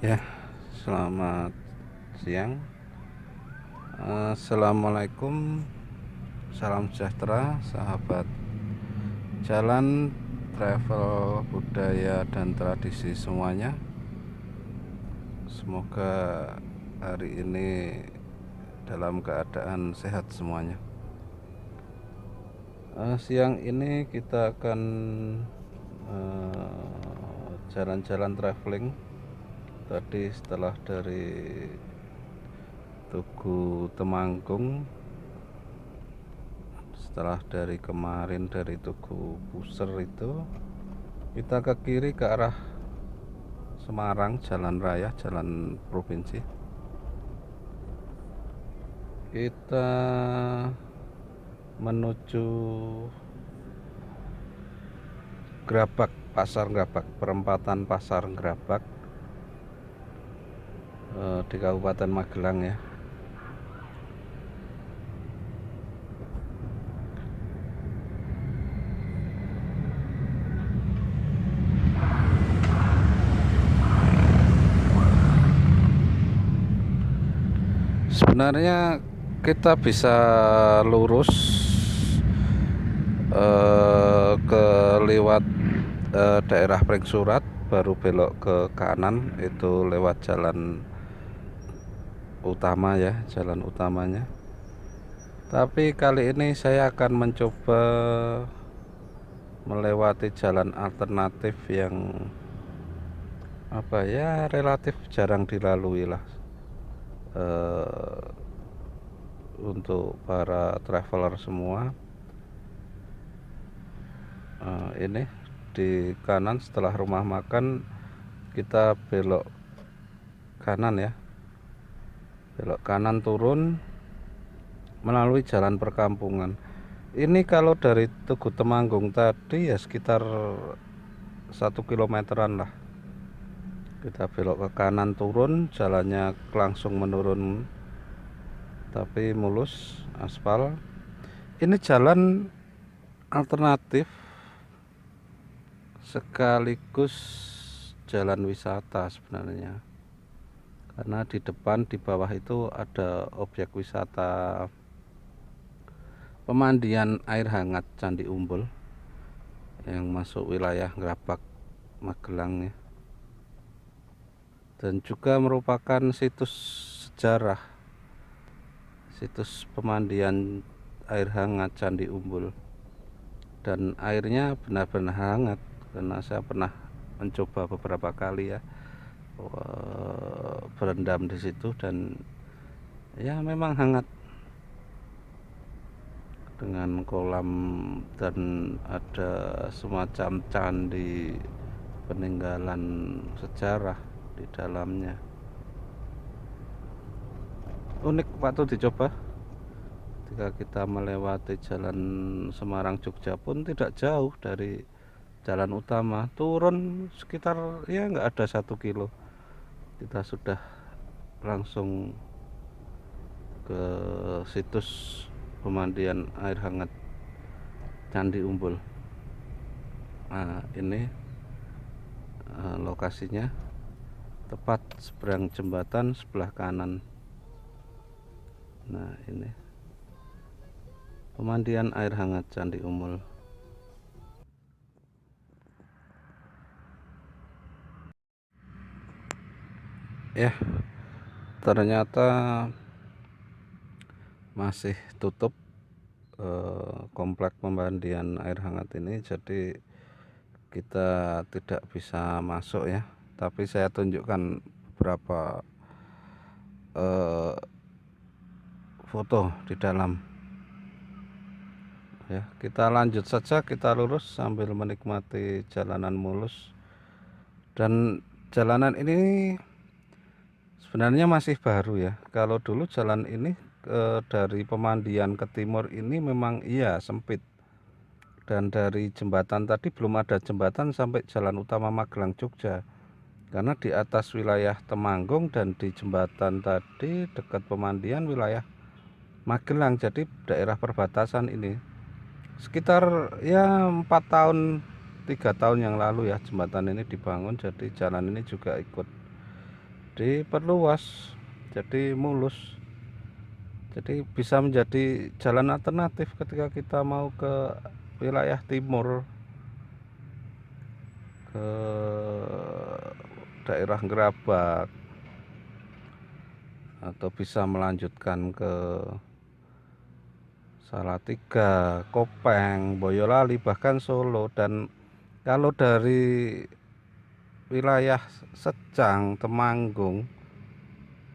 Ya, selamat siang. Assalamualaikum, salam sejahtera, sahabat jalan, travel, budaya, dan tradisi semuanya. Semoga hari ini dalam keadaan sehat semuanya. Siang ini kita akan jalan-jalan traveling. Tadi setelah dari Tugu Temanggung, setelah dari kemarin dari Tugu Puser itu, kita ke kiri ke arah Semarang, jalan raya, jalan provinsi. Kita menuju Gerabak, Pasar Gerabak, perempatan Pasar Gerabak di Kabupaten Magelang ya. Sebenarnya kita bisa lurus ke lewat daerah Pringsurat, baru belok ke kanan itu lewat jalan utama ya, jalan utamanya. Tapi kali ini saya akan mencoba melewati jalan alternatif yang apa ya, relatif jarang dilalui lah untuk para traveler semua. Ini di kanan setelah rumah makan kita belok kanan ya, belok kanan turun melalui jalan perkampungan. Ini kalau dari Tugu Temanggung tadi ya sekitar 1 kilometeran lah. Kita belok ke kanan turun, jalannya langsung menurun tapi mulus, aspal. Ini jalan alternatif sekaligus jalan wisata sebenarnya, karena di depan di bawah itu ada objek wisata pemandian air hangat Candi Umbul yang masuk wilayah Gerabak, Magelang ya, dan juga merupakan situs sejarah, situs pemandian air hangat Candi Umbul, dan airnya benar-benar hangat karena saya pernah mencoba beberapa kali ya berendam di situ, dan ya memang hangat dengan kolam dan ada semacam candi peninggalan sejarah di dalamnya. Unik waktu dicoba. Ketika kita melewati jalan Semarang Jogja pun tidak jauh dari jalan utama, turun sekitar ya nggak ada 1 kilo kita sudah langsung ke situs pemandian air hangat Candi Umbul. Nah ini lokasinya tepat seberang jembatan sebelah kanan. Nah ini pemandian air hangat Candi Umbul ya. Ternyata masih tutup komplek pemandian air hangat ini, jadi kita tidak bisa masuk ya. Tapi saya tunjukkan beberapa foto di dalam ya. Kita lanjut saja, kita lurus sambil menikmati jalanan mulus, dan jalanan ini sebenarnya masih baru ya. Kalau dulu jalan ini dari Pemandian ke timur ini memang iya sempit, dan dari jembatan tadi belum ada jembatan sampai jalan utama Magelang Jogja, karena di atas wilayah Temanggung dan di jembatan tadi dekat Pemandian wilayah Magelang, jadi daerah perbatasan ini. Sekitar ya 4 tahun 3 tahun yang lalu ya jembatan ini dibangun, jadi jalan ini juga ikut diperluas jadi mulus, jadi bisa menjadi jalan alternatif ketika kita mau ke wilayah timur, ke daerah Gerabak, atau bisa melanjutkan ke Salatiga, Kopeng, Boyolali, bahkan Solo. Dan kalau dari wilayah Secang, Temanggung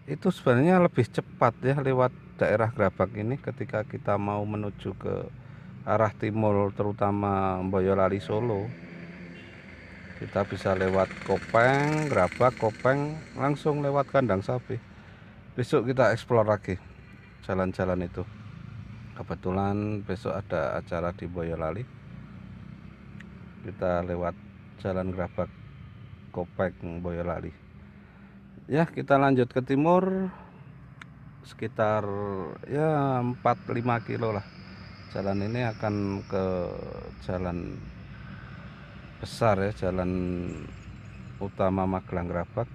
itu sebenarnya lebih cepat ya lewat daerah Gerabak ini ketika kita mau menuju ke arah timur, terutama Boyolali, Solo. Kita bisa lewat Kopeng, Gerabak, Kopeng, langsung lewat kandang sapi. Besok kita eksplor lagi jalan-jalan itu. Kebetulan besok ada acara di Boyolali, kita lewat jalan Gerabak, Kopeng, Boyolali. Ya, kita lanjut ke timur sekitar ya 4-5 kilo lah. Jalan ini akan ke jalan besar ya, jalan utama Magelang Gerabak.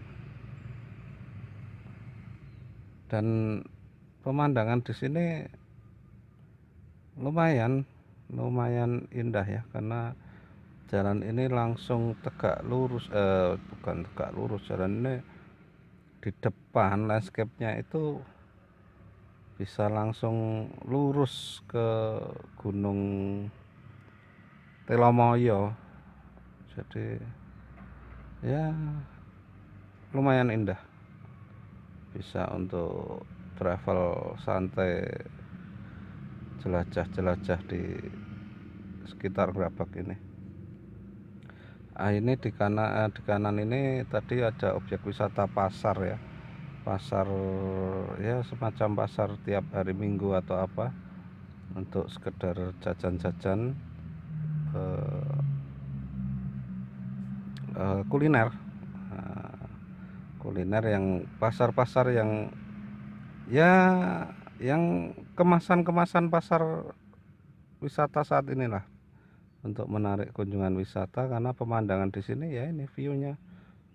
Dan pemandangan di sini lumayan indah ya, karena jalan ini langsung tegak lurus, bukan tegak lurus, jalan ini di depan landscape-nya itu bisa langsung lurus ke Gunung Telomoyo. Jadi ya lumayan indah, bisa untuk travel santai, jelajah-jelajah di sekitar Gerabak ini. Ini di kanan ini tadi ada objek wisata pasar ya, pasar ya, semacam pasar tiap hari Minggu atau apa, untuk sekedar jajan-jajan kuliner. Kuliner yang pasar-pasar yang ya, yang kemasan-kemasan pasar wisata saat inilah, untuk menarik kunjungan wisata. Karena pemandangan di sini ya, ini view-nya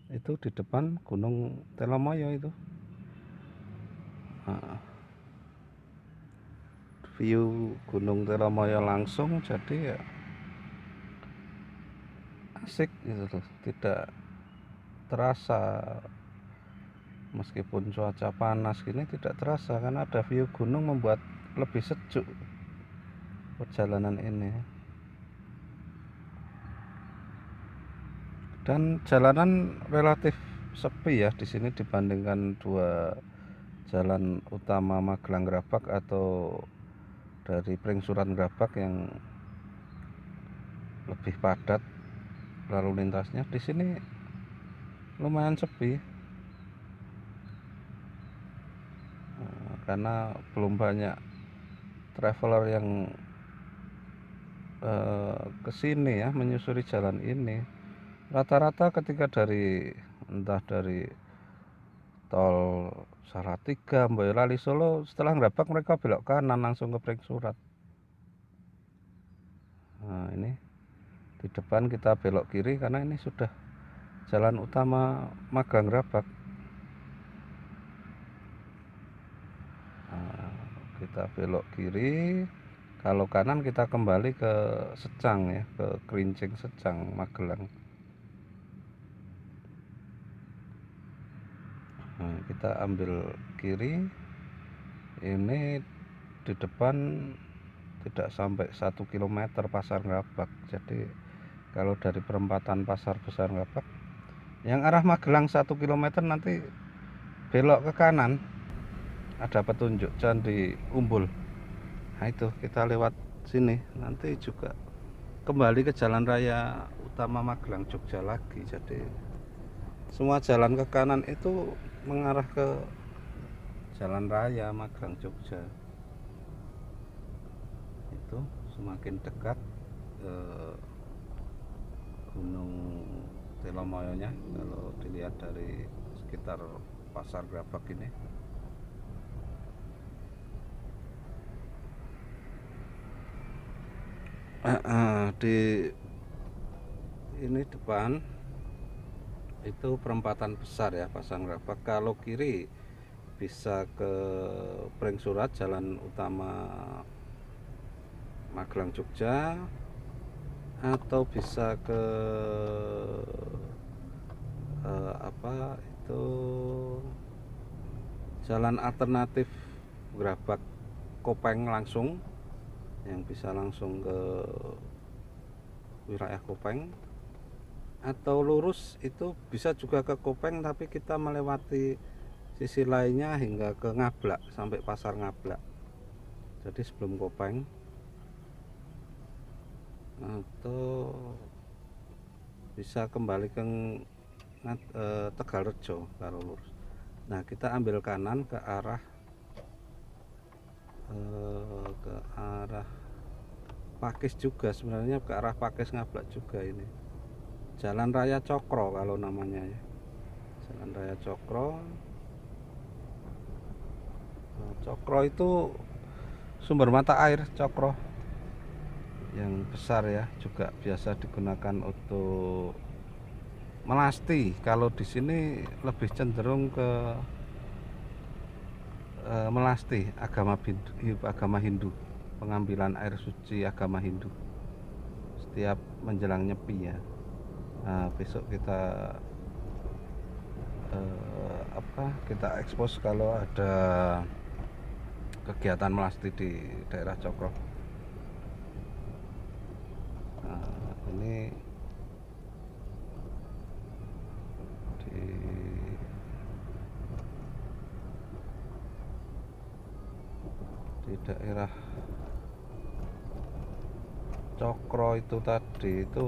itu di depan Gunung Telomoyo itu. View Gunung Telomoyo langsung, jadi ya asik gitu loh, tidak terasa meskipun cuaca panas gini, tidak terasa karena ada view gunung, membuat lebih sejuk perjalanan ini. Dan jalanan relatif sepi ya di sini dibandingkan dua jalan utama Magelang Gerabak atau dari Pringsuran Gerabak yang lebih padat lalu lintasnya. Di sini lumayan sepi, karena belum banyak traveler yang ke sini ya, menyusuri jalan ini. Rata-rata ketika entah dari tol Salatiga, Boyolali, Solo, setelah Gerabak mereka belok kanan langsung ke Pringsurat. Nah, ini di depan kita belok kiri karena ini sudah jalan utama Magelang Gerabak. Nah, kita belok kiri, kalau kanan kita kembali ke Secang ya, ke Krincing Secang, Magelang. Nah, kita ambil kiri, ini di depan tidak sampai 1 km pasar Gerabak. Jadi kalau dari perempatan pasar besar Gerabak yang arah Magelang 1 km, nanti belok ke kanan ada petunjuk Candi Umbul. Nah itu kita lewat sini, nanti juga kembali ke jalan raya utama Magelang Jogja lagi. Jadi semua jalan ke kanan itu mengarah ke jalan raya Magelang Jogja. Itu semakin dekat Gunung Telomoyonya kalau dilihat dari sekitar pasar Gerabak ini. Di ini depan itu perempatan besar ya, pasang gerabak. Kalau kiri bisa ke Pring Surat, jalan utama Magelang Jogja, atau bisa ke apa itu, jalan alternatif gerabak Kopeng langsung, yang bisa langsung ke wilayah Kopeng, atau lurus itu bisa juga ke Kopeng tapi kita melewati sisi lainnya hingga ke Ngablak, sampai pasar Ngablak, jadi sebelum Kopeng. Atau bisa kembali ke Tegalrejo kalau lurus. Nah, kita ambil kanan ke arah Pakis juga, sebenarnya ke arah Pakis Ngablak juga ini. Jalan Raya Cokro kalau namanya ya. Jalan Raya Cokro. Cokro itu sumber mata air Cokro yang besar ya, juga biasa digunakan untuk melasti. Kalau di sini lebih cenderung ke melasti agama Hindu, pengambilan air suci agama Hindu setiap menjelang Nyepi ya. Nah, besok kita kita ekspos kalau ada kegiatan melasti di daerah Cokro. Nah, ini di daerah Cokro itu tadi itu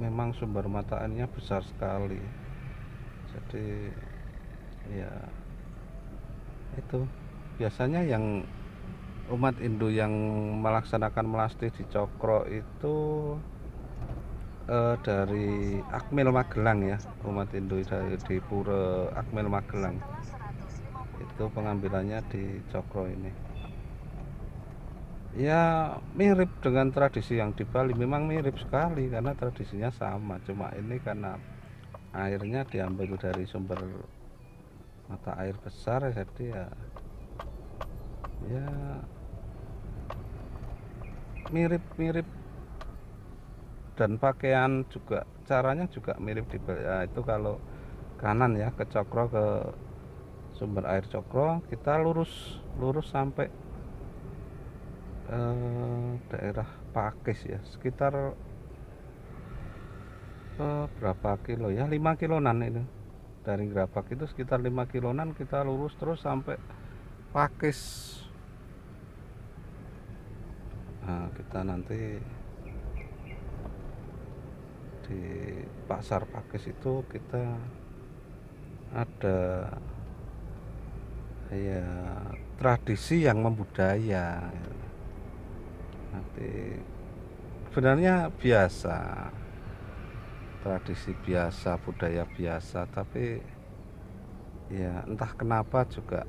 memang sumber mata airnya besar sekali. Jadi ya itu biasanya yang umat Hindu yang melaksanakan melasti di Cokro itu dari Akmil Magelang ya, umat Hindu di Pura Akmil Magelang itu pengambilannya di Cokro ini. Ya mirip dengan tradisi yang di Bali, memang mirip sekali karena tradisinya sama, cuma ini karena airnya diambil dari sumber mata air besar, jadi ya mirip-mirip, dan pakaian juga caranya juga mirip di Bali ya. Itu kalau kanan ya ke Cokro, ke sumber air Cokro, kita lurus sampai daerah Pakis ya, sekitar berapa kilo ya, 5 kilonan itu dari Gerabak, itu sekitar 5 kilonan, kita lurus terus sampai Pakis. Nah, kita nanti di pasar Pakis itu kita ada ya tradisi yang membudaya. Nanti sebenarnya biasa, tradisi biasa, budaya biasa, tapi ya entah kenapa juga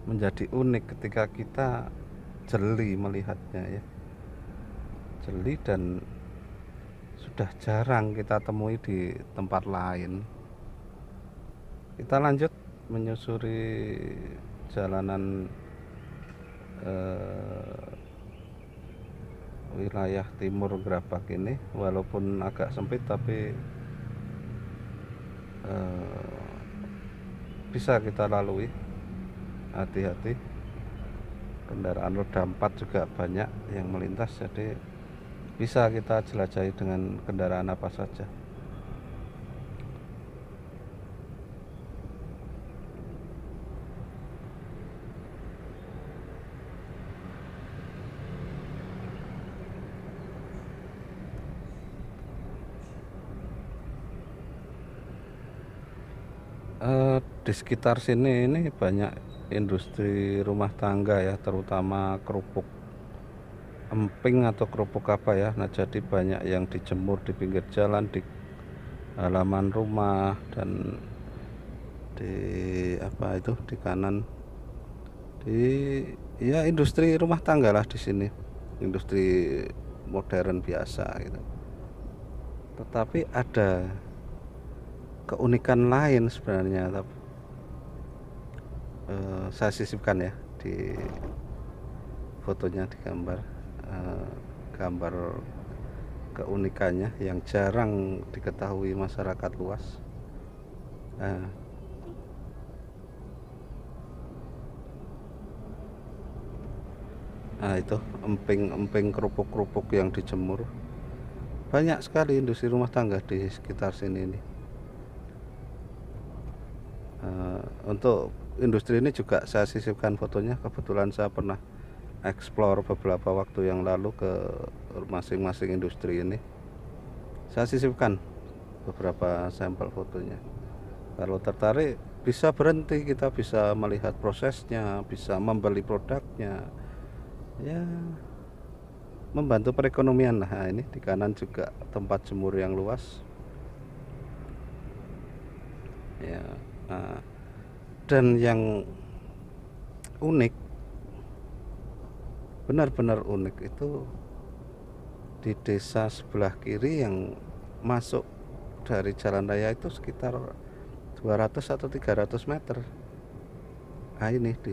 menjadi unik ketika kita jeli melihatnya ya, jeli, dan sudah jarang kita temui di tempat lain. Kita lanjut menyusuri jalanan wilayah timur Gerabak ini, walaupun agak sempit tapi bisa kita lalui. Hati-hati, kendaraan roda 4 juga banyak yang melintas, jadi bisa kita jelajahi dengan kendaraan apa saja. Di sekitar sini ini banyak industri rumah tangga ya, terutama kerupuk emping atau kerupuk apa ya. Nah, jadi banyak yang dijemur di pinggir jalan, di halaman rumah, dan di apa itu di kanan, di ya industri rumah tangga lah di sini, industri modern biasa gitu. Tetapi ada keunikan lain sebenarnya, tapi saya sisipkan ya di fotonya, di gambar, gambar keunikannya yang jarang diketahui masyarakat luas. Nah itu emping-emping kerupuk-kerupuk yang dijemur, banyak sekali industri rumah tangga di sekitar sini nih. Untuk industri ini juga saya sisipkan fotonya, kebetulan saya pernah explore beberapa waktu yang lalu ke masing-masing industri ini. Saya sisipkan beberapa sampel fotonya. Kalau tertarik bisa berhenti, kita bisa melihat prosesnya, bisa membeli produknya, ya membantu perekonomian lah. Nah, ini di kanan juga tempat jemur yang luas ya. Nah, dan yang unik, benar-benar unik itu di desa sebelah kiri yang masuk dari jalan raya itu sekitar 200 atau 300 meter. Nah ini di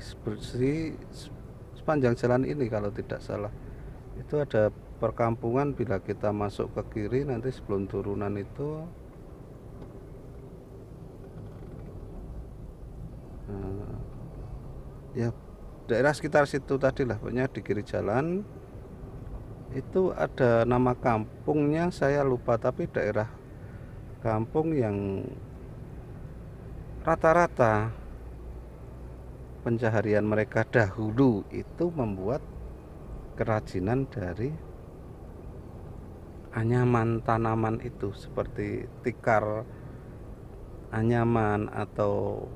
sepanjang jalan ini kalau tidak salah itu ada perkampungan. Bila kita masuk ke kiri nanti sebelum turunan itu ya daerah sekitar situ tadi lah, pokoknya di kiri jalan itu ada nama kampungnya saya lupa, tapi daerah kampung yang rata-rata pencaharian mereka dahulu itu membuat kerajinan dari anyaman tanaman itu, seperti tikar anyaman atau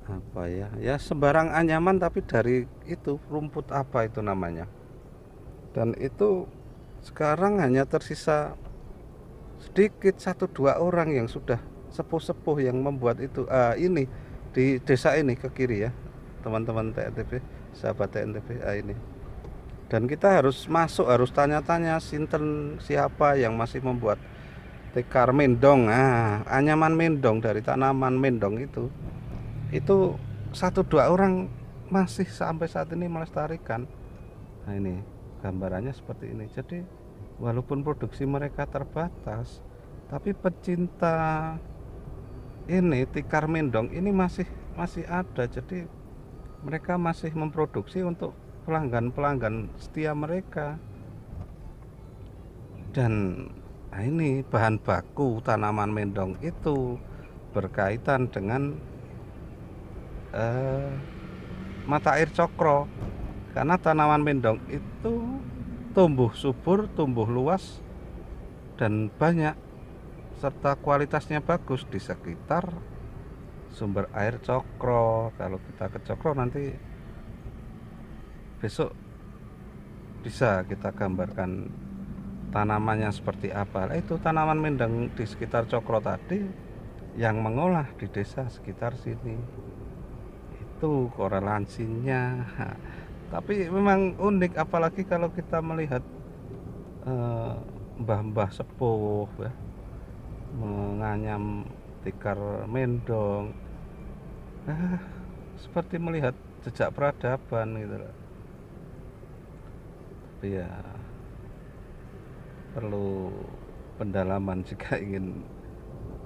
apa ya sembarang anyaman, tapi dari itu rumput apa itu namanya. Dan itu sekarang hanya tersisa sedikit, 1-2 orang yang sudah sepuh-sepuh yang membuat itu. Ini di desa ini ke kiri ya teman-teman TNTP, sahabat TNTP. Ini, dan kita harus masuk, harus tanya-tanya sinten siapa yang masih membuat tikar mendong. Anyaman mendong dari tanaman mendong itu 1-2 orang masih sampai saat ini melestarikan. Nah ini gambarannya seperti ini. Jadi walaupun produksi mereka terbatas, tapi pecinta ini tikar mendong ini masih ada. Jadi mereka masih memproduksi untuk pelanggan setia mereka. Dan ini bahan baku tanaman mendong itu berkaitan dengan mata air cokro, karena tanaman mendong itu tumbuh subur, tumbuh luas dan banyak, serta kualitasnya bagus di sekitar sumber air cokro. Kalau kita ke cokro nanti besok bisa kita gambarkan tanamannya seperti apa. Itu tanaman mendong di sekitar cokro tadi yang mengolah di desa sekitar sini. Itu korelasinya. Tapi memang unik, apalagi kalau kita melihat mbah-mbah sepuh ya menganyam tikar mendong, seperti melihat jejak peradaban gitu loh. Tapi ya perlu pendalaman jika ingin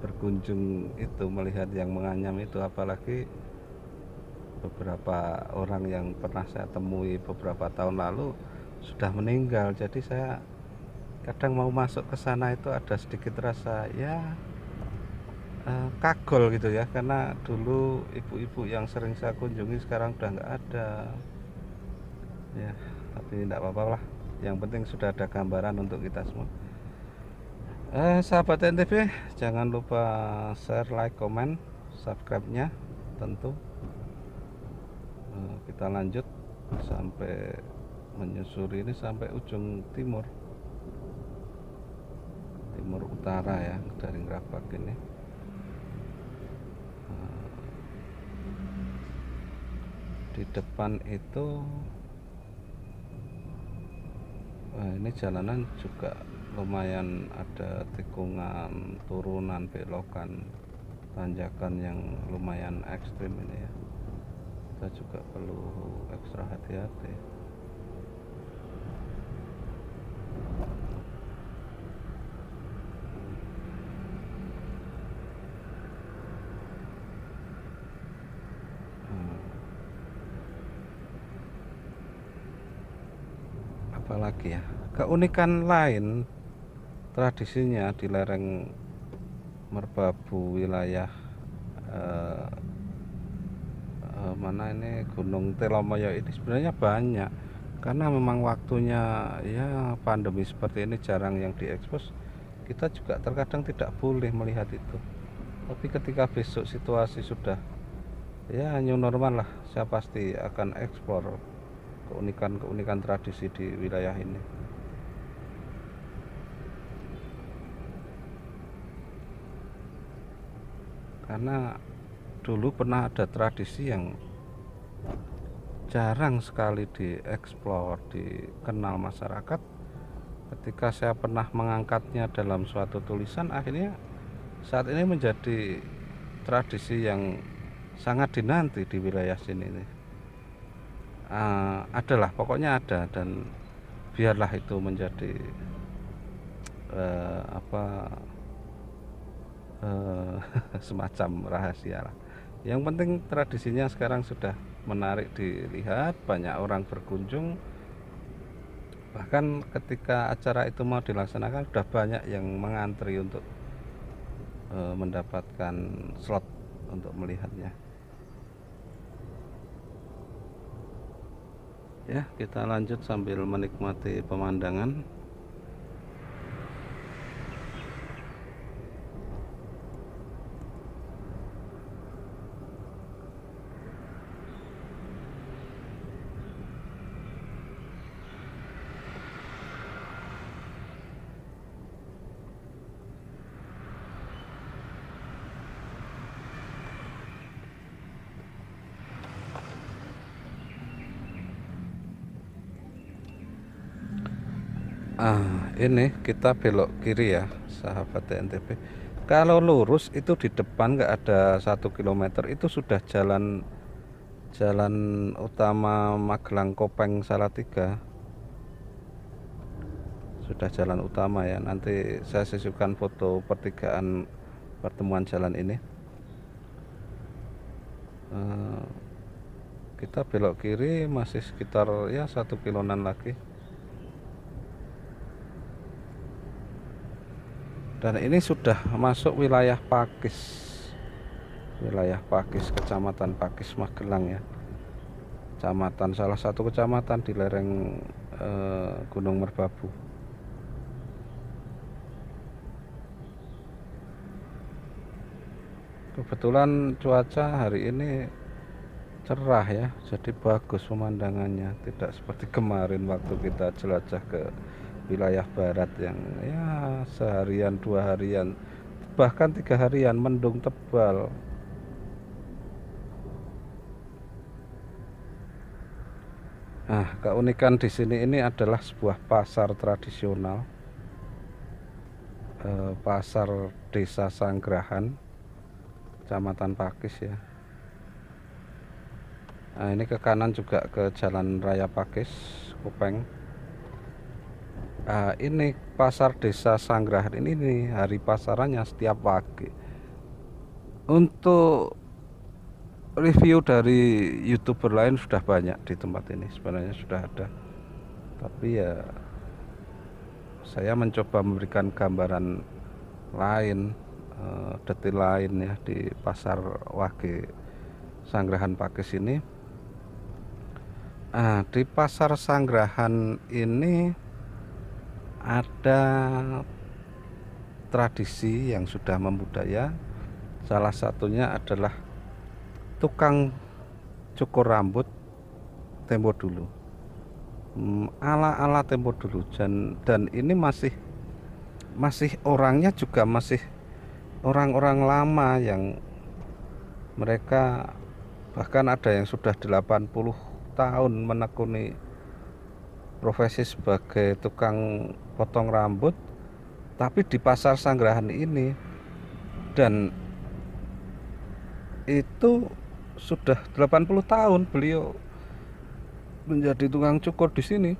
berkunjung itu, melihat yang menganyam itu. Apalagi beberapa orang yang pernah saya temui beberapa tahun lalu sudah meninggal. Jadi saya kadang mau masuk ke sana itu ada sedikit rasa ya kagol gitu ya, karena dulu ibu-ibu yang sering saya kunjungi sekarang udah nggak ada ya. Tapi tidak apa-apa lah, yang penting sudah ada gambaran untuk kita semua. Sahabat NTV, jangan lupa share, like, komen, subscribe nya tentu. Kita lanjut sampai menyusuri ini sampai ujung timur utara ya, dari Ngerabak ini. Di depan itu ini jalanan juga lumayan ada tikungan, turunan, belokan, tanjakan yang lumayan ekstrim ini ya. Kita juga perlu ekstra hati-hati. Apalagi ya, keunikan lain tradisinya di lereng Merbabu wilayah mana ini Gunung Telomoyo ini sebenarnya banyak, karena memang waktunya ya pandemi seperti ini jarang yang diekspos. Kita juga terkadang tidak boleh melihat itu, tapi ketika besok situasi sudah ya new normal lah, saya pasti akan eksplor keunikan-keunikan tradisi di wilayah ini. Karena dulu pernah ada tradisi yang jarang sekali dieksplor, dikenal masyarakat. Ketika saya pernah mengangkatnya dalam suatu tulisan, akhirnya saat ini menjadi tradisi yang sangat dinanti di wilayah sini nih. Adalah pokoknya ada, dan biarlah itu menjadi semacam rahasia lah. Yang penting tradisinya sekarang sudah menarik dilihat, banyak orang berkunjung. Bahkan ketika acara itu mau dilaksanakan sudah banyak yang mengantri untuk mendapatkan slot untuk melihatnya. Ya, kita lanjut sambil menikmati pemandangan. Ini kita belok kiri ya, sahabat TNTB. Kalau lurus itu di depan nggak ada 1 kilometer, itu sudah jalan utama Magelang Kopeng Salatiga. Sudah jalan utama ya. Nanti saya sisipkan foto pertigaan pertemuan jalan ini. Kita belok kiri masih sekitar ya 1 kiloan lagi. Dan ini sudah masuk wilayah Pakis, Kecamatan Pakis Magelang ya. Salah satu kecamatan di lereng Gunung Merbabu. Kebetulan cuaca hari ini cerah ya, jadi bagus pemandangannya, tidak seperti kemarin waktu kita jelajah ke wilayah barat yang ya seharian, 2 harian, bahkan 3 harian mendung tebal. Nah, keunikan di sini ini adalah sebuah pasar tradisional, pasar Desa Sanggrahan, Kecamatan Pakis ya. Nah, ini ke kanan juga ke Jalan Raya Pakis, Kopeng. Ini pasar Desa Sanggrahan ini nih, hari pasarannya setiap pagi. Untuk review dari YouTuber lain sudah banyak di tempat ini, sebenarnya sudah ada, tapi ya saya mencoba memberikan gambaran lain, detail lain ya di pasar Wage Sanggrahan Pakis ini. Di pasar Sanggrahan ini ada tradisi yang sudah membudaya. Salah satunya adalah tukang cukur rambut tempo dulu, ala tempo dulu, dan ini masih orangnya juga masih orang-orang lama yang mereka bahkan ada yang sudah 80 tahun menekuni profesi sebagai tukang potong rambut. Tapi di pasar Sanggrahan ini, dan itu sudah 80 tahun beliau menjadi tukang cukur di sini.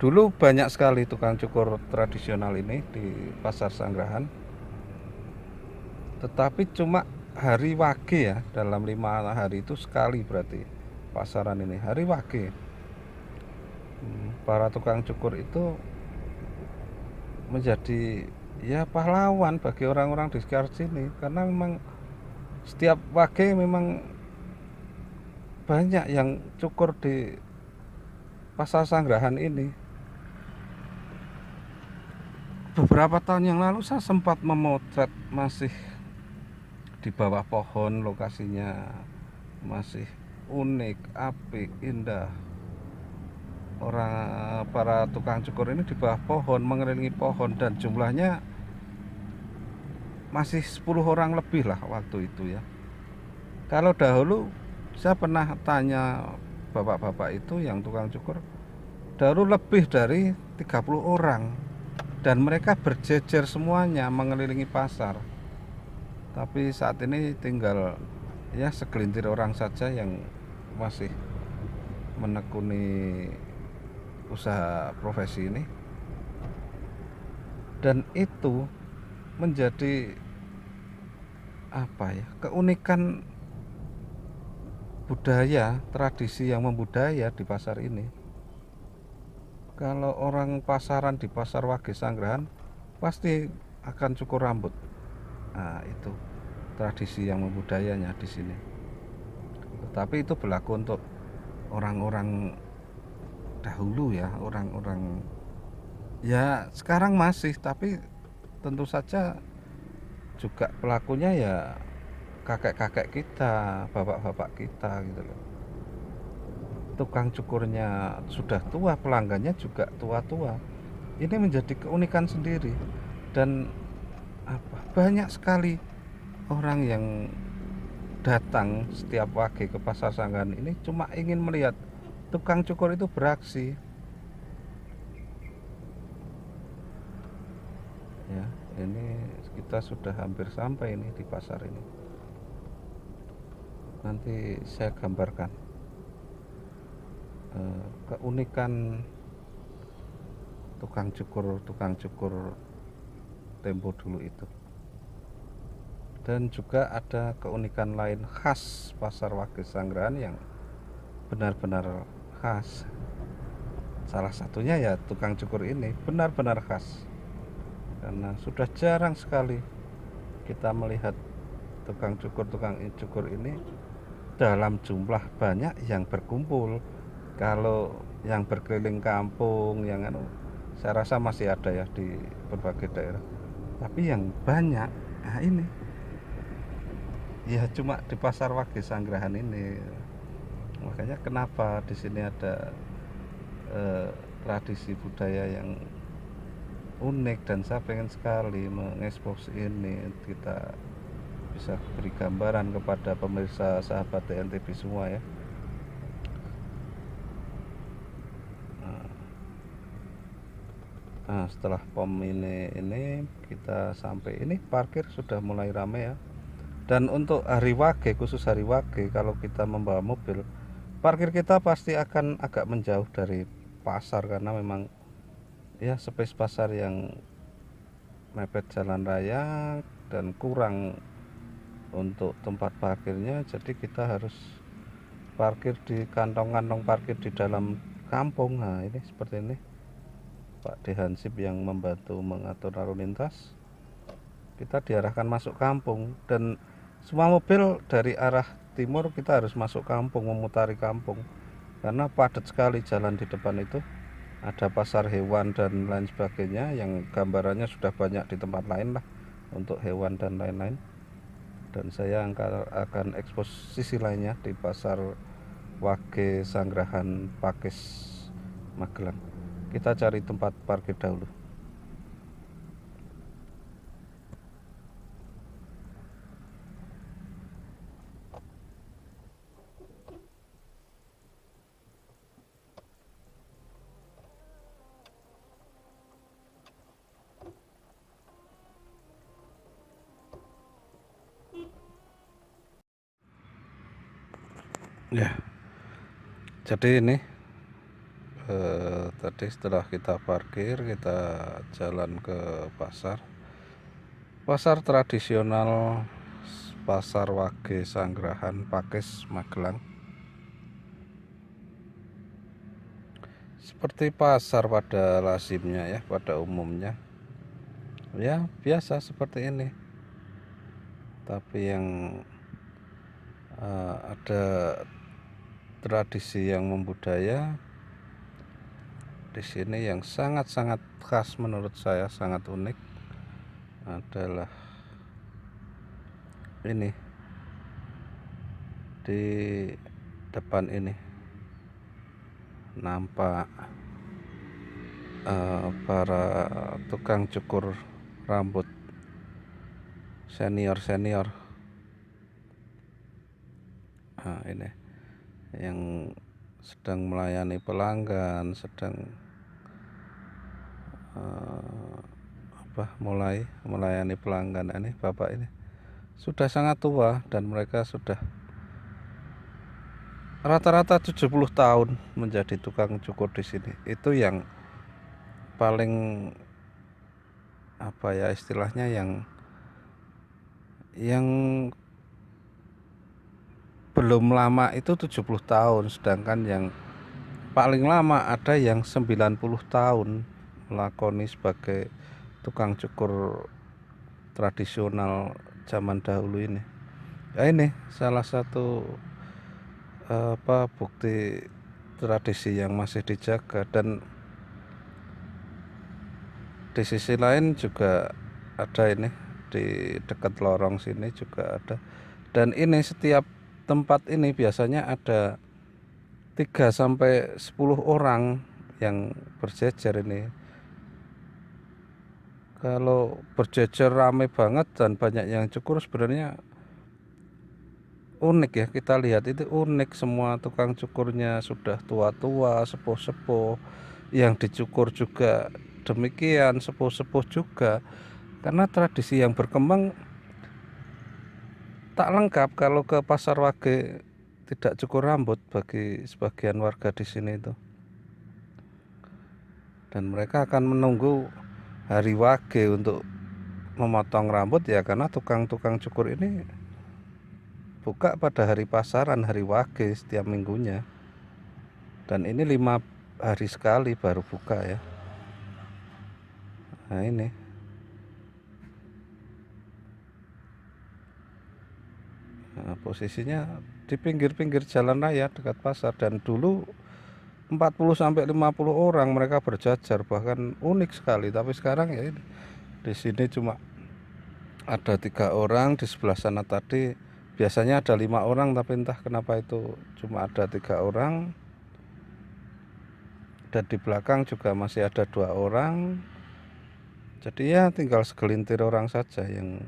Dulu banyak sekali tukang cukur tradisional ini di pasar Sanggrahan, tetapi cuma hari Wage ya, dalam 5 hari itu sekali berarti pasaran ini hari Wage. Para tukang cukur itu menjadi ya pahlawan bagi orang-orang di sekitar sini, karena memang setiap Wage memang banyak yang cukur di pasar Sanggrahan ini. Beberapa tahun yang lalu saya sempat memotret, masih di bawah pohon, lokasinya masih unik, apik, indah. Para tukang cukur ini di bawah pohon, mengelilingi pohon, dan jumlahnya masih 10 orang lebih lah waktu itu ya. Kalau dahulu saya pernah tanya bapak-bapak itu yang tukang cukur, dahulu lebih dari 30 orang, dan mereka berjejer semuanya mengelilingi pasar. Tapi saat ini tinggal ya segelintir orang saja yang masih menekuni usaha profesi ini, dan itu menjadi apa ya, keunikan budaya, tradisi yang membudaya di pasar ini. Kalau orang pasaran di pasar Wage Sanggrahan pasti akan cukur rambut. Nah, itu tradisi yang membudayanya di sini. Tetapi itu berlaku untuk orang-orang dahulu ya, orang-orang ya sekarang masih, tapi tentu saja juga pelakunya ya kakek-kakek kita, bapak-bapak kita gitu loh. Tukang cukurnya sudah tua, pelanggannya juga tua-tua. Ini menjadi keunikan sendiri, dan banyak sekali orang yang datang setiap Wage ke pasar Sanggrahan ini cuma ingin melihat tukang cukur itu beraksi. Ya, ini kita sudah hampir sampai ini di pasar ini. Nanti saya gambarkan keunikan tukang cukur tempo dulu itu. Dan juga ada keunikan lain khas pasar Wage Sanggrahan yang benar-benar khas. Salah satunya ya tukang cukur ini benar-benar khas, karena sudah jarang sekali kita melihat tukang cukur ini dalam jumlah banyak yang berkumpul. Kalau yang berkeliling kampung, yang saya rasa masih ada ya di berbagai daerah, tapi yang banyak nah ini ya cuma di pasar Wage Sanggrahan ini. Makanya kenapa di sini ada tradisi budaya yang unik, dan saya pengen sekali mengekspos ini. Kita bisa beri gambaran kepada pemirsa sahabat TNTB semua ya. Nah, setelah pom ini kita sampai ini, parkir sudah mulai ramai ya. Dan untuk hari Wage, khusus hari Wage, kalau kita membawa mobil, parkir kita pasti akan agak menjauh dari pasar, karena memang ya space pasar yang mepet jalan raya dan kurang untuk tempat parkirnya. Jadi kita harus parkir di kantong-kantong parkir di dalam kampung. Nah, ini seperti ini Pak Dehansip yang membantu mengatur lalu lintas. Kita diarahkan masuk kampung, dan semua mobil dari arah timur kita harus masuk kampung, memutari kampung, karena padat sekali jalan di depan itu. Ada pasar hewan dan lain sebagainya, yang gambarannya sudah banyak di tempat lain lah untuk hewan dan lain-lain. Dan saya akan ekspos sisi lainnya di pasar Wage Sanggrahan Pakis Magelang. Kita cari tempat parkir dahulu. Ya, jadi ini tadi setelah kita parkir, kita jalan ke pasar tradisional, pasar Wage Sanggrahan Pakis Magelang. Seperti pasar pada lazimnya ya, pada umumnya ya, biasa seperti ini, tapi yang ada tradisi yang membudaya di sini yang sangat-sangat khas menurut saya, sangat unik adalah ini. Di depan ini nampak para tukang cukur rambut senior. Nah, ini yang sedang melayani pelanggan, sedang mulai melayani pelanggan. Ini bapak ini sudah sangat tua dan mereka sudah rata-rata 70 tahun menjadi tukang cukur di sini. Itu yang paling istilahnya yang belum lama itu 70 tahun, sedangkan yang paling lama ada yang 90 tahun melakoni sebagai tukang cukur tradisional zaman dahulu ini. Ya, ini salah satu bukti tradisi yang masih dijaga. Dan di sisi lain juga ada ini, di dekat lorong sini juga ada. Dan ini setiap tempat ini biasanya ada 3-10 orang yang berjejer ini. Kalau berjejer rame banget dan banyak yang cukur, sebenarnya unik ya, kita lihat itu unik. Semua tukang cukurnya sudah tua-tua, sepuh-sepuh, yang dicukur juga demikian, sepuh-sepuh juga. Karena tradisi yang berkembang tak lengkap kalau ke pasar Wage tidak cukur rambut bagi sebagian warga di sini itu. Dan mereka akan menunggu hari Wage untuk memotong rambut ya, karena tukang-tukang cukur ini buka pada hari pasaran, hari Wage setiap minggunya. Dan ini 5 hari sekali baru buka ya. Nah, ini posisinya di pinggir-pinggir jalan raya dekat pasar. Dan dulu 40-50 orang mereka berjajar, bahkan unik sekali. Tapi sekarang ya ini, di sini cuma ada 3 orang, di sebelah sana tadi biasanya ada 5 orang, tapi entah kenapa itu cuma ada 3 orang. Dan di belakang juga masih ada 2 orang. Jadi ya tinggal segelintir orang saja yang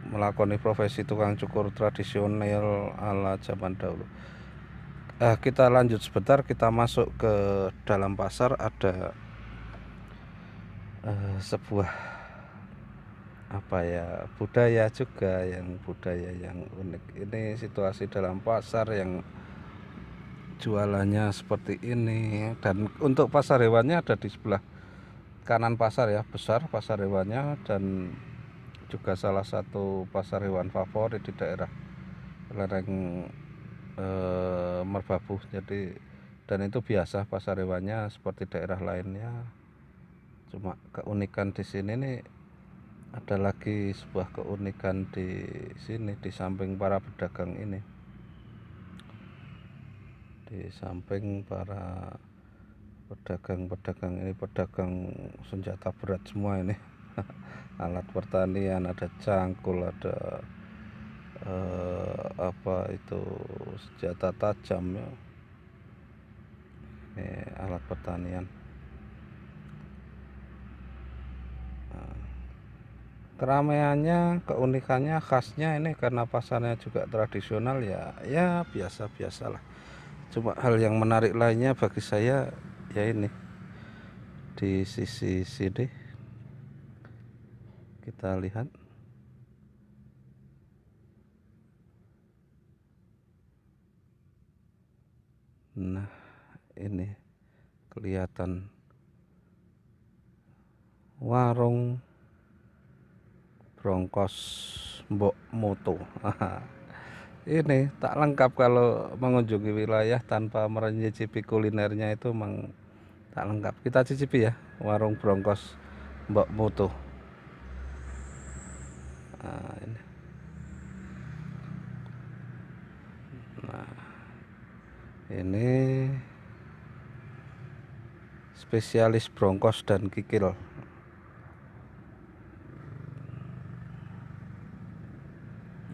melakoni profesi tukang cukur tradisional ala zaman dahulu. Kita lanjut sebentar, kita masuk ke dalam pasar. Ada sebuah budaya juga, budaya yang unik. Ini situasi dalam pasar yang jualannya seperti ini. Dan untuk pasar hewannya ada di sebelah kanan pasar ya, besar pasar hewannya, dan juga salah satu pasar hewan favorit di daerah lereng Merbabu. Jadi, dan itu biasa pasar hewannya seperti daerah lainnya. Cuma keunikan di sini nih, ada lagi sebuah keunikan di sini. Di samping para pedagang ini, di samping para pedagang ini, pedagang senjata berat semua ini. Alat pertanian, ada cangkul, ada senjata tajam ya. Ini alat pertanian. Keramaiannya, keunikannya, khasnya ini karena pasarnya juga tradisional ya biasa-biasalah. Cuma hal yang menarik lainnya bagi saya ya ini, di sisi sini kita lihat Nah, ini kelihatan warung Brongkos Mbok Moto. Ini tak lengkap kalau mengunjungi wilayah tanpa mencicipi kulinernya, itu memang tak lengkap. Kita cicipi ya warung Brongkos Mbok Moto. Nah, ini. Nah, ini spesialis brongkos dan kikil.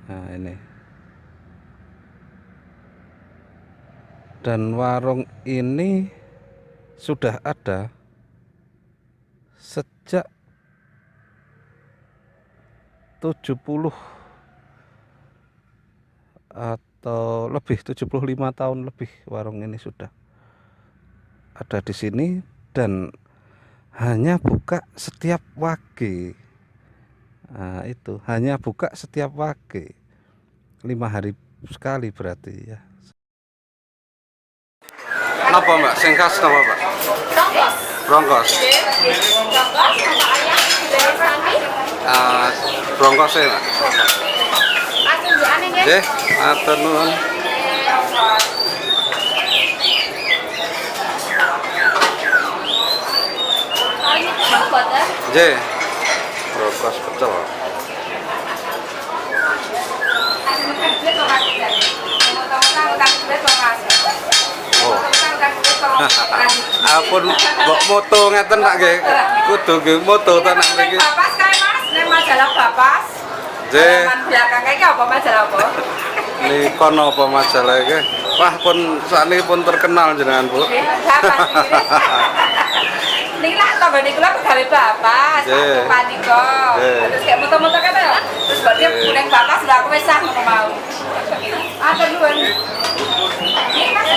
Nah, ini. Dan warung ini sudah ada sejak 70 atau lebih, 75 tahun lebih warung ini sudah ada di sini, dan hanya buka setiap wage. Nah, itu hanya buka setiap wage, 5 hari sekali berarti ya. Kenapa Mbak? Sing khas napa Pak? Brongkos. Brongkos. Brongkos sama ayam dari sapi. Brongkos ya Mbak. Langsung diane nggih. Nggih, matur nuwun. Ini brongkos ya. Nggih. Brongkos pecel. Oh. Apun mbok moto ngeten Pak nggih. Kudu nggih moto ta nek mriki. Bapas kae Mas, nek majalah Bapas. Nggih. Belakang kae apa majalah apa? Niko napa majalah iki? Wah, pun sakniki pun terkenal jenengan, Bu. Niki lah tanggane kula pegawe Bapas, panika. Terus kayak moto-moto kata ya. Terus buat dia kuning Bapas lha aku wis sah ngono mau. Atur nuwun. Iki Mas.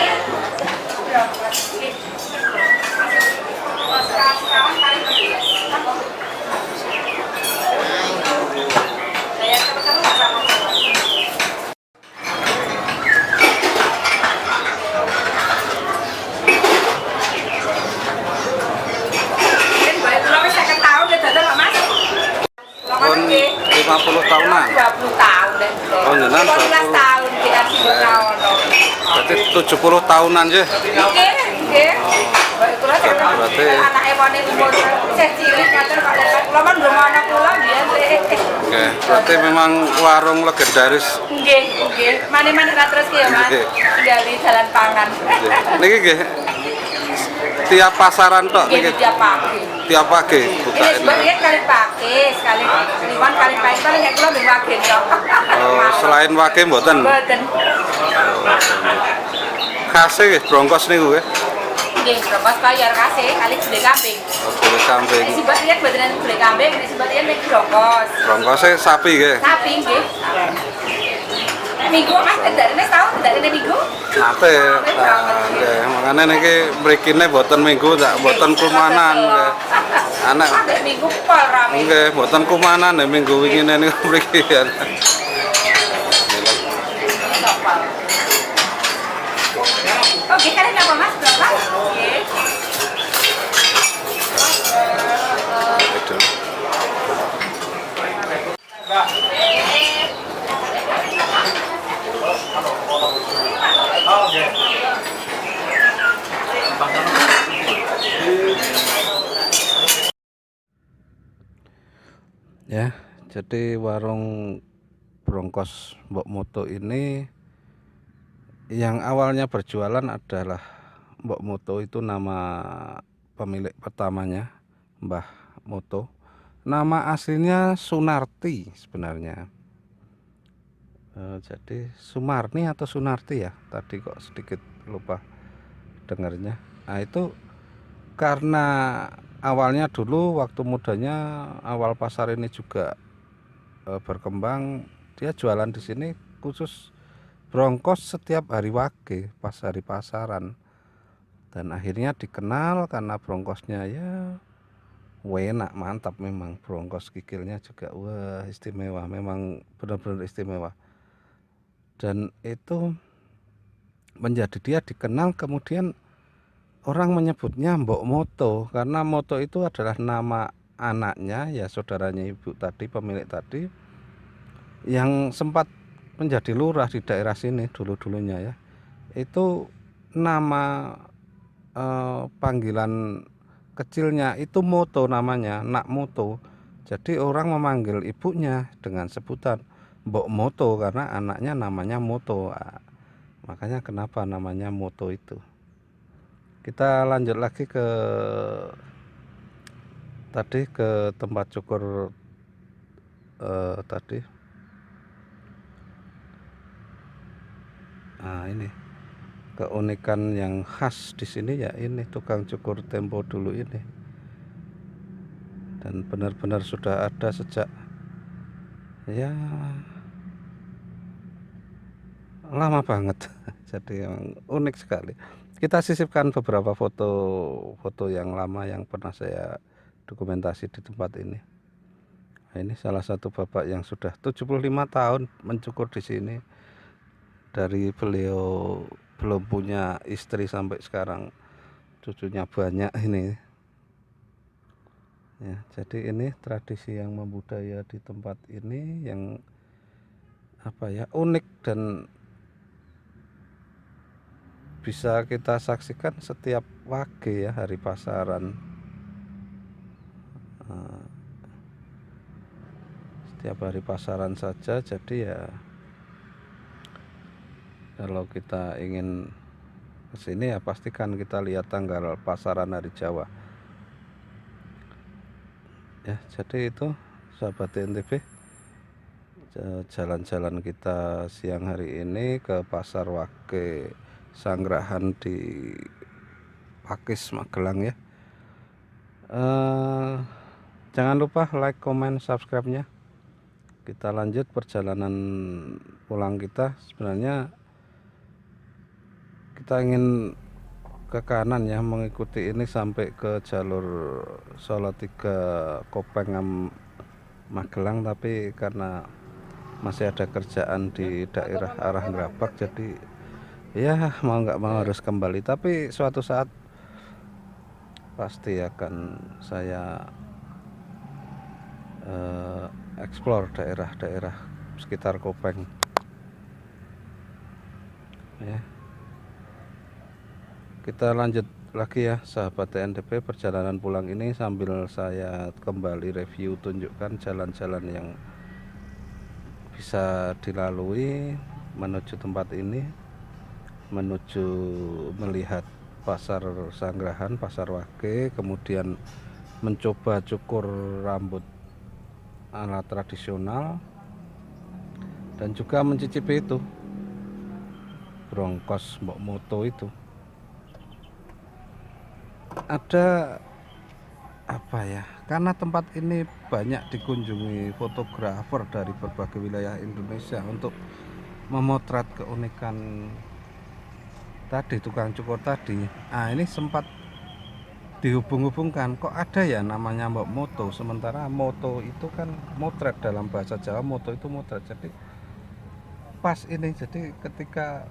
Pun 50 tahunan. 20 tahun deh. Oh, jenengan 15 tahun kita tahun. Berarti 70 tahunan nggih. Nggih, nggih. Berarti anake wone umur isih cilik ngaten Pak Lepat. Kula men belum ana kula biyen. Oke, berarti memang warung legendaris. Nggih, nggih. Mane-mane ra terus ki ya, Mas. Gali jalan pangan. Niki nggih. Tiap pasaran tok niki. Tiap pagi. Tiap pagi buka Ini ini. sebenarnya kali pagi, sekali kliwon kali pagi paling nek kula ming wage tok. Oh, selain wage mboten. Mboten. Khase nggih brongkos niku nggih. Nggih, brongkos bayar kasih kali gede kambing. Oh, gulai kambing. Nek sebenarnya mboten gede kambing, nek sebenarnya nek brongkos. Brongkose sapi nggih. Sapi nggih. Minggu Mas kendarane tahu kendarane minggu? Nate, nggih, makane niki mrikine mboten minggu, tak mboten kumanan nggih. Anak minggu pol rame. nggih, mboten kumanan nek minggu wingine niku mriki. Oke, kalian apa Mas? Berapa? Nggih. Ya, jadi warung Brongkos Mbok Moto ini yang awalnya berjualan adalah Mbok Moto, itu nama pemilik pertamanya, Mbah Moto. Nama aslinya Sunarti sebenarnya. Jadi Sumarni atau Sunarti ya, tadi kok sedikit lupa dengarnya. Nah, itu karena awalnya dulu waktu mudanya, awal pasar ini juga berkembang, dia jualan di sini khusus brongkos setiap hari wage, pas hari pasaran. Dan akhirnya dikenal karena brongkosnya ya enak, mantap memang. Brongkos kikilnya juga wah istimewa, memang benar-benar istimewa. Dan itu menjadi dia dikenal, kemudian orang menyebutnya Mbok Moto karena Moto itu adalah nama anaknya ya, saudaranya ibu tadi, pemilik tadi, yang sempat menjadi lurah di daerah sini dulu-dulunya ya. Itu nama panggilan kecilnya itu Moto, namanya Nak Moto. Jadi orang memanggil ibunya dengan sebutan Mbok Moto karena anaknya namanya Moto. Makanya kenapa namanya Moto itu. Kita lanjut lagi ke tempat cukur tadi. Nah, ini keunikan yang khas di sini ya, ini tukang cukur Tempo dulu ini. Dan benar-benar sudah ada sejak ya lama banget. Jadi yang unik sekali. Kita sisipkan beberapa foto yang lama yang pernah saya dokumentasi di tempat ini. Nah, ini salah satu bapak yang sudah 75 tahun mencukur di sini. Dari beliau belum punya istri sampai sekarang cucunya banyak ini. Ya, jadi ini tradisi yang membudaya di tempat ini yang unik dan bisa kita saksikan setiap wage ya, hari pasaran. Setiap hari pasaran saja, jadi ya kalau kita ingin kesini ya pastikan kita lihat tanggal pasaran hari Jawa. Ya, jadi itu sahabat TNTB, jalan-jalan kita siang hari ini ke Pasar Wage Sanggrahan di Pakis, Magelang ya. Jangan lupa like, comment, subscribe-nya. Kita lanjut perjalanan pulang kita. Sebenarnya kita ingin ke kanan ya, mengikuti ini sampai ke jalur Solo 3 Kopeng Magelang, tapi karena masih ada kerjaan di daerah arah Ngerabak, jadi ya mau nggak mau harus kembali. Tapi suatu saat pasti akan saya explore daerah-daerah sekitar Kopeng ya. Kita lanjut lagi ya sahabat TNTB, perjalanan pulang ini sambil saya kembali review, tunjukkan jalan-jalan yang bisa dilalui menuju tempat ini, menuju melihat Pasar Sanggrahan, Pasar Wage, kemudian mencoba cukur rambut ala tradisional, dan juga mencicipi itu brongkos Mbok Moto itu. Ada karena tempat ini banyak dikunjungi fotografer dari berbagai wilayah Indonesia untuk memotret keunikan tadi tukang cukur tadi. Nah, ini sempat dihubung-hubungkan, kok ada ya namanya Mbok Moto, sementara moto itu kan motret, dalam bahasa Jawa moto itu motret. Jadi pas ini, jadi ketika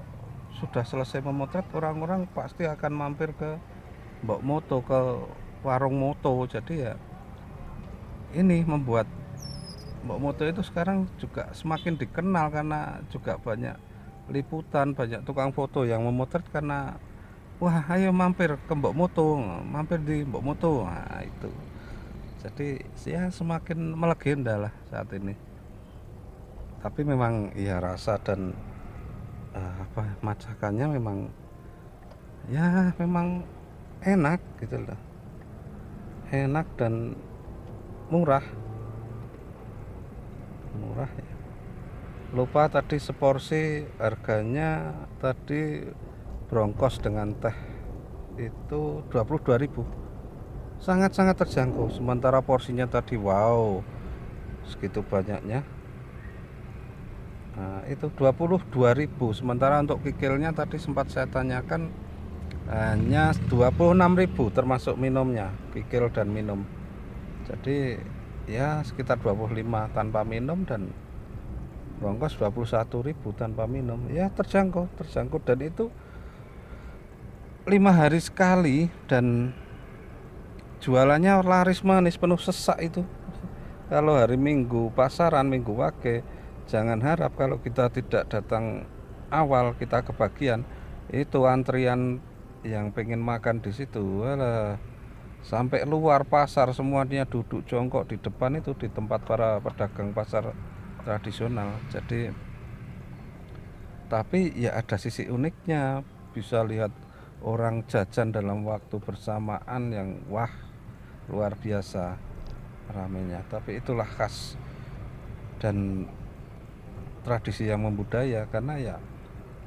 sudah selesai memotret, orang-orang pasti akan mampir ke Mbok Moto, ke warung moto. Jadi ya ini membuat Mbok Moto itu sekarang juga semakin dikenal karena juga banyak liputan, banyak tukang foto yang memotret karena wah ayo mampir ke Mbok Moto, mampir di Mbok Moto. Nah, itu jadi ya semakin melegenda lah saat ini. Tapi memang ya rasa dan masakannya memang ya memang enak gitu loh, enak dan murah ya. Lupa tadi seporsi harganya tadi brongkos dengan teh itu 22.000, sangat-sangat terjangkau. Sementara porsinya tadi wow segitu banyaknya. Nah, itu 22.000, sementara untuk kikilnya tadi sempat saya tanyakan hanya 26.000 termasuk minumnya, kikil dan minum. Jadi ya sekitar 25 tanpa minum dan brongkos 21.000 tanpa minum. Ya terjangkau dan itu 5 hari sekali dan jualannya laris manis penuh sesak itu. Kalau hari Minggu pasaran, Minggu Wage, jangan harap kalau kita tidak datang awal kita kebagian, itu antrian yang pengen makan di situ, walah, sampai luar pasar semuanya duduk jongkok di depan itu, di tempat para pedagang pasar tradisional. Jadi tapi ya ada sisi uniknya, bisa lihat orang jajan dalam waktu bersamaan yang wah luar biasa ramenya. Tapi itulah khas dan tradisi yang membudaya, karena ya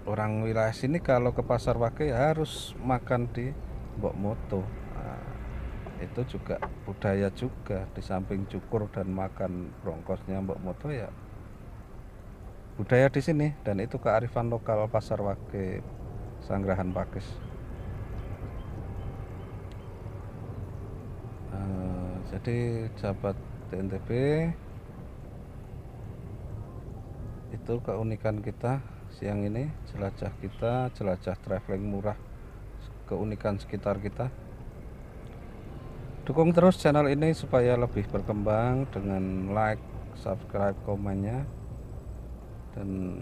orang wilayah sini kalau ke pasar Wage harus makan di Mbok Moto. Nah, itu juga budaya juga, di samping cukur dan makan brongkosnya Mbok Moto ya budaya di sini, dan itu kearifan lokal pasar Wage Sanggrahan Pakis. Jadi sahabat TNTB, itu keunikan kita siang ini, jelajah kita, jelajah traveling murah, keunikan sekitar kita. Dukung terus channel ini supaya lebih berkembang dengan like, subscribe, komennya, dan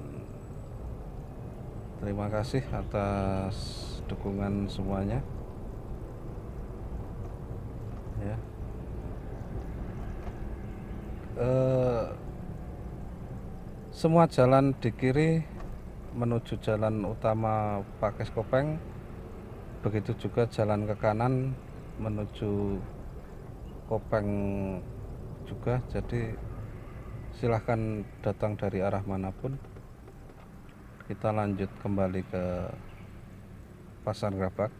terima kasih atas dukungan semuanya ya. Semua jalan di kiri menuju jalan utama Pakis Kopeng, begitu juga jalan ke kanan menuju Kopeng juga. Jadi silahkan datang dari arah manapun. Kita lanjut kembali ke Pasar Gerabak.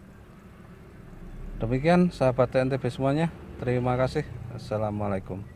Demikian sahabat TNTB semuanya, terima kasih. Assalamualaikum.